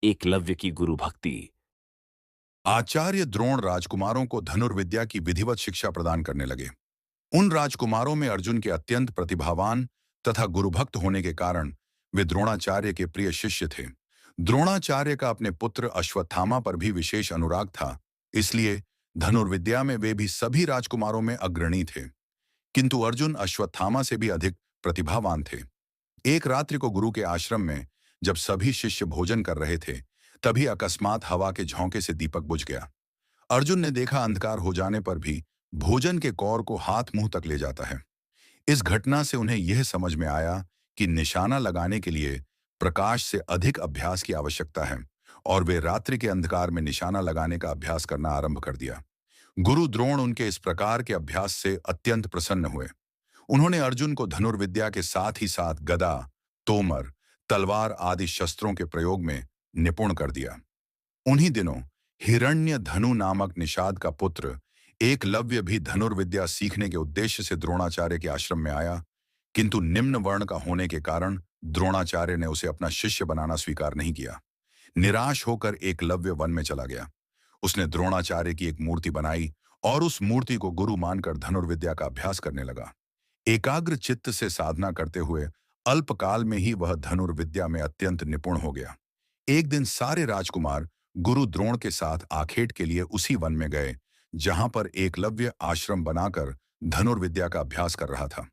एकलव्य की गुरु भक्ति। आचार्य द्रोण राजकुमारों को धनुर्विद्या की विधिवत शिक्षा प्रदान करने लगे। उन राजकुमारों में अर्जुन के अत्यंत प्रतिभावान तथा गुरुभक्त होने के कारण वे द्रोणाचार्य के प्रिय शिष्य थे। द्रोणाचार्य का अपने पुत्र अश्वत्थामा पर भी विशेष अनुराग था, इसलिए धनुर्विद्या में वे भी सभी राजकुमारों में अग्रणी थे। किंतु अर्जुन अश्वत्थामा से भी अधिक प्रतिभावान थे। एक रात्रि को गुरु के आश्रम में जब सभी शिष्य भोजन कर रहे थे, तभी अकस्मात हवा के झोंके से दीपक बुझ गया। अर्जुन ने देखा अंधकार हो जाने पर भी भोजन के कौर को हाथ मुंह तक ले जाता है। इस घटना से उन्हें यह समझ में आया कि निशाना लगाने के लिए प्रकाश से अधिक अभ्यास की आवश्यकता है, और वे रात्रि के अंधकार में निशाना लगाने का अभ्यास करना आरंभ कर दिया। गुरु द्रोण उनके इस प्रकार के अभ्यास से अत्यंत प्रसन्न हुए। उन्होंने अर्जुन को धनुर्विद्या के साथ ही साथ गदा, तोमर, तलवार आदि शस्त्रों के प्रयोग में निपुण कर दिया। उन्हीं दिनों हिरण्य धनु नामक निषाद का पुत्र एकलव्य भी धनुर्विद्या सीखने के उद्देश्य से द्रोणाचार्य के आश्रम में आया, किंतु निम्न वर्ण का होने के कारण द्रोणाचार्य ने उसे अपना शिष्य बनाना स्वीकार नहीं किया। निराश होकर एकलव्य वन में चला गया। उसने द्रोणाचार्य की एक मूर्ति बनाई और उस मूर्ति को गुरु मानकर धनुर्विद्या का अभ्यास करने लगा। एकाग्र चित्त से साधना करते हुए अल्पकाल में ही वह धनुर्विद्या में अत्यंत निपुण हो गया। एक दिन सारे राजकुमार गुरु द्रोण के साथ आखेट के लिए उसी वन में गए, जहां पर एकलव्य आश्रम बनाकर धनुर्विद्या का अभ्यास कर रहा था।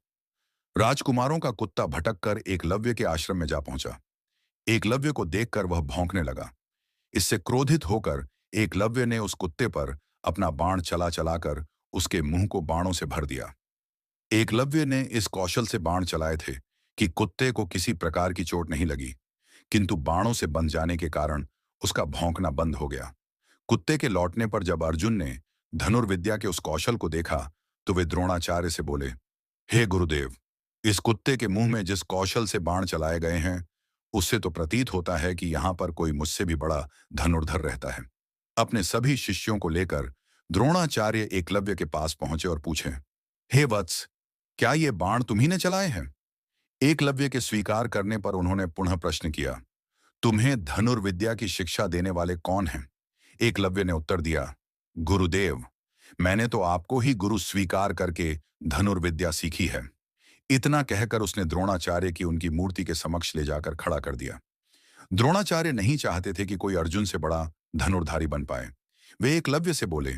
राजकुमारों का कुत्ता भटक कर एकलव्य के आश्रम में जा पहुंचा। एकलव्य को देखकर वह भौंकने लगा। इससे क्रोधित होकर एकलव्य ने उस कुत्ते पर अपना बाण चला चलाकर उसके मुंह को बाणों से भर दिया। एकलव्य ने इस कौशल से बाण चलाए थे कि कुत्ते को किसी प्रकार की चोट नहीं लगी, किंतु बाणों से बंध जाने के कारण उसका भौंकना बंद हो गया। कुत्ते के लौटने पर जब अर्जुन ने धनुर्विद्या के उस कौशल को देखा, तो वे द्रोणाचार्य से बोले, हे गुरुदेव, इस कुत्ते के मुंह में जिस कौशल से बाण चलाए गए हैं, उससे तो प्रतीत होता है कि यहाँ पर कोई मुझसे भी बड़ा धनुर्धर रहता है। अपने सभी शिष्यों को लेकर द्रोणाचार्य एकलव्य के पास पहुंचे और पूछे, हे वत्स, क्या ये बाण तुम्ही ने चलाए हैं? एकलव्य के स्वीकार करने पर उन्होंने पुनः प्रश्न किया, तुम्हें धनुर्विद्या की शिक्षा देने वाले कौन हैं? एकलव्य ने उत्तर दिया, गुरुदेव, मैंने तो आपको ही गुरु स्वीकार करके धनुर्विद्या सीखी है। इतना कहकर उसने द्रोणाचार्य की उनकी मूर्ति के समक्ष ले जाकर खड़ा कर दिया। द्रोणाचार्य नहीं चाहते थे कि कोई अर्जुन से बड़ा धनुर्धारी बन पाए। वे एकलव्य से बोले,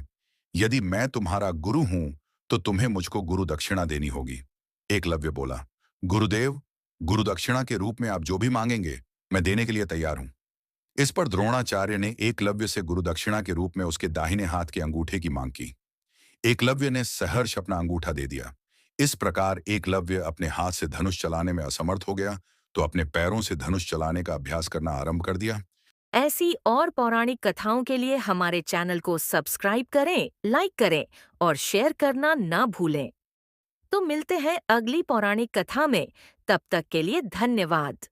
यदि मैं तुम्हारा गुरु हूं तो तुम्हें मुझको गुरु दक्षिणा देनी होगी। एकलव्य बोला, गुरुदेव, गुरु दक्षिणा के रूप में आप जो भी मांगेंगे मैं देने के लिए तैयार हूं। इस पर द्रोणाचार्य ने एकलव्य से गुरु दक्षिणा के रूप में उसके दाहिने हाथ के अंगूठे की मांग की। एकलव्य ने सहर्ष अपना अंगूठा दे दिया। इस प्रकार एकलव्य अपने हाथ से धनुष चलाने में असमर्थ हो गया, तो अपने पैरों से धनुष चलाने का अभ्यास करना आरंभ कर दिया। ऐसी और पौराणिक कथाओं के लिए हमारे चैनल को सब्सक्राइब करें, लाइक करें और शेयर करना ना भूलें। तो मिलते हैं अगली पौराणिक कथा में। तब तक के लिए धन्यवाद।